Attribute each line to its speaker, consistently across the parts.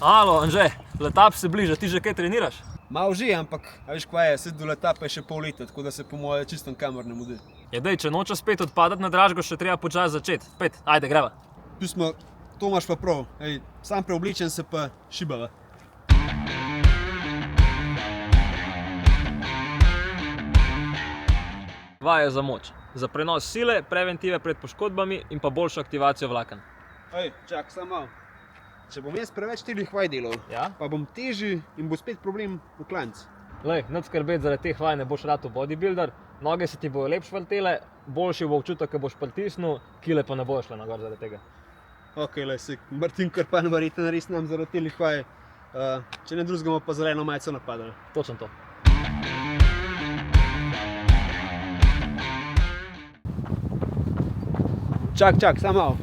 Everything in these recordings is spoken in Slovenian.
Speaker 1: Alo, Anže, letap se bliža, ti že kaj treniraš?
Speaker 2: Malo že, ampak a veš kva je, sed do letapa je še pol leta, tako da se po moje čisto kamor ne mudi.
Speaker 1: Ja, dej, če noče spet odpadati na Dražgo, še treba počasi začeti. Spet, ajde, greva.
Speaker 2: Pismo, to imaš pa prav, ej, sam preobličen se pa šibava.
Speaker 1: Vaje za moč, za prenos sile, preventive pred poškodbami in pa boljšo aktivacijo vlaken.
Speaker 2: Ej, čak, samo malo. Če bom jaz preveč telih vaj delal,
Speaker 1: Ja?
Speaker 2: pa bom težji in bo spet problem v klanc.
Speaker 1: Lej, nič skrbeti, zaradi teh vaj ne boš ratal bodybuilder, noge se ti bojo lepš vrtele, boljši bo občutek, ko boš pritisnil, kile pa ne bojo šle nagor zaradi tega.
Speaker 2: Ok, lej, si Martin Krpan verjetno res nam zaradi telih vaj, če ne drugega bomo pa zeleno majico napadali.
Speaker 1: Točno to.
Speaker 2: Čak, samo malo.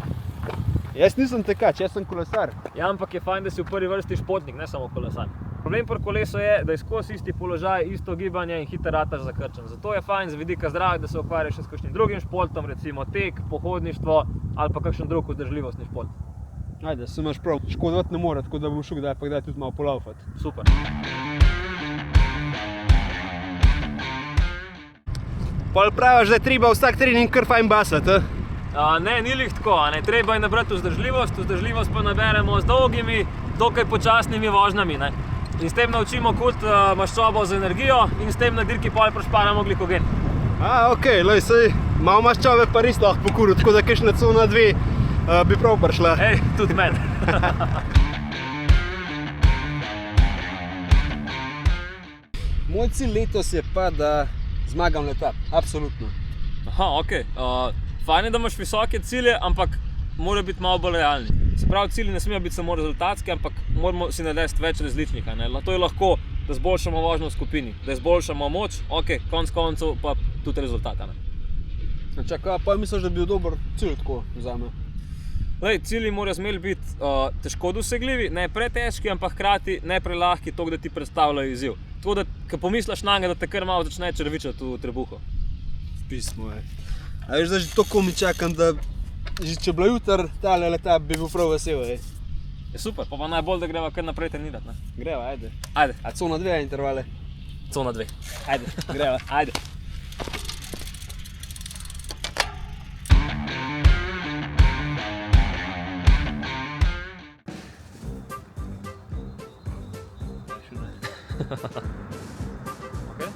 Speaker 2: Jaz nisem tekač, jaz sem kolesar.
Speaker 1: Ja, ampak je fajn, da si v prvi vrsti športnik, ne samo kolesar. Problem pri kolesu je, da je skozi isti položaj, isto gibanje in hiter rataš zakrčen. Zato je fajn z vidika zdravja, da se ukvarjaš še s kakšnim drugim športom, recimo tek, pohodništvo ali pa kakšen drug vzdržljivostni šport.
Speaker 2: Ajde, se imaš prav, škodovati ne mora, tako da bom šel kdaj pa kdaj tudi malo polaufati.
Speaker 1: Super.
Speaker 2: Pol praviš, da je treba vsak trening kar fajn basati,
Speaker 1: Ne, ni lih tako, ne, treba je nabrati vzdržljivost pa naberemo z dolgimi, dokaj počasnimi vožnjami, ne. In s tem naučimo kulti maščobo z energijo in s tem na dirki pol prišparamo glikogen.
Speaker 2: Okej, lej, sej, malo maščobe pa res lahko pokuril, tako da kakšna cona 2 bi prav prišla.
Speaker 1: Ej, tudi meni.
Speaker 2: Moj cilj letos je pa, da zmagam letap, absolutno.
Speaker 1: Aha, okej. Fajn je, da imaš visoke cilje, ampak morajo biti malo bolj realni. Se pravi, cilji ne smejo biti samo rezultatski, ampak moramo si narediti več različnih, ne. To je lahko, da izboljšamo vožnjo v skupini, da izboljšamo moč, okej, konec koncev pa tudi rezultat, ne.
Speaker 2: Čakaj, pa misliš, da bi bil dober cilj tako zame?
Speaker 1: Lej, cilji morajo zmeraj biti težko dosegljivi, ne pretežki, ampak hkrati ne prelahki, toliko da ti predstavljajo izziv. Tako da, ko pomisliš nanj, da te kar malo začne črvičati v trebuhu.
Speaker 2: Pismo je. A veš, da že tako mi čakam, da že če bila jutr tale letap, bi bil prav vesel,
Speaker 1: Je super, pa najbolj, da greva kar naprej trenirati, ne.
Speaker 2: Greva, ajde.
Speaker 1: Ajde,
Speaker 2: A cona 2 intervale?
Speaker 1: cona 2.
Speaker 2: Ajde, greva.
Speaker 1: Ajde. Okej,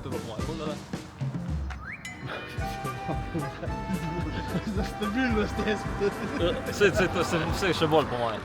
Speaker 1: to bo po moje bolj, da?
Speaker 2: Za stabilnost jaz.
Speaker 1: Sej še bolj po moje.